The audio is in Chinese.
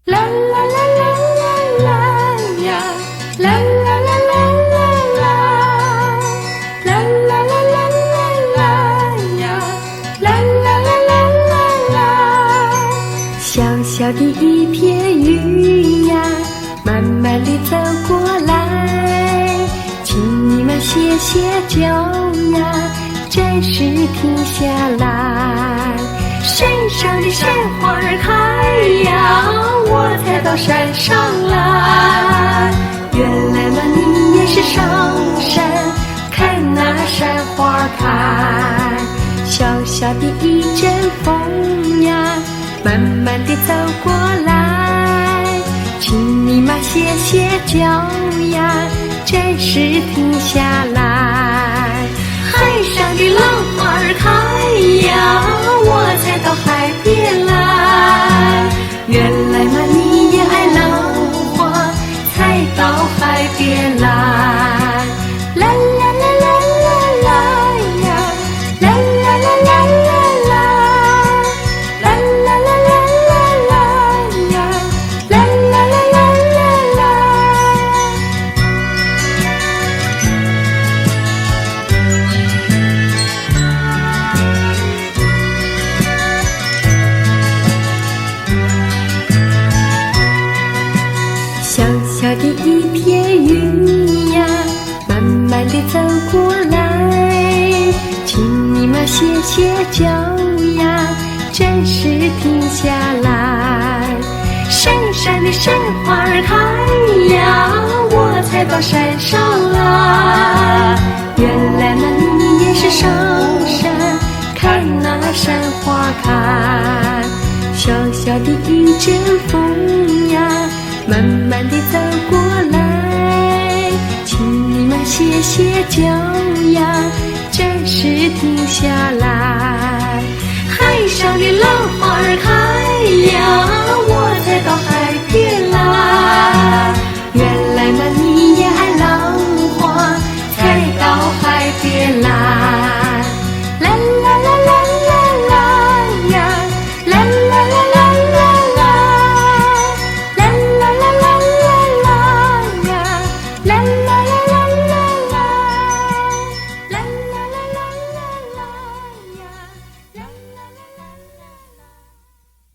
啦啦啦啦啦啦呀，啦啦啦啦啦啦，啦啦啦啦啦啦呀，啦啦啦啦啦啦。小小的一片云呀，慢慢地走过来，请你们歇歇脚呀，暂时停下来。山上的山花儿开呀，我才到山上来。原来嘛，你也是上山看那山花开。小小的一阵风呀，慢慢地走过来，请你嘛歇歇脚呀，暂时停下来。海上的浪花儿开呀，我才到海边来。原来嘛，你也爱浪花，才到海边来。啦啦啦啦啦啦呀，啦啦啦啦啦啦，啦啦啦啦啦啦呀，啦啦啦啦啦啦。小小的一片云呀，慢慢地走过来，请你们歇歇脚呀，暂时停下来。山上的山花儿开呀，我才到山上来。原来嘛，你也是上山看那山花开。小小的一阵风呀，慢慢地走过来，请你们歇歇脚呀，暂时停下来。海上的浪花儿开呀，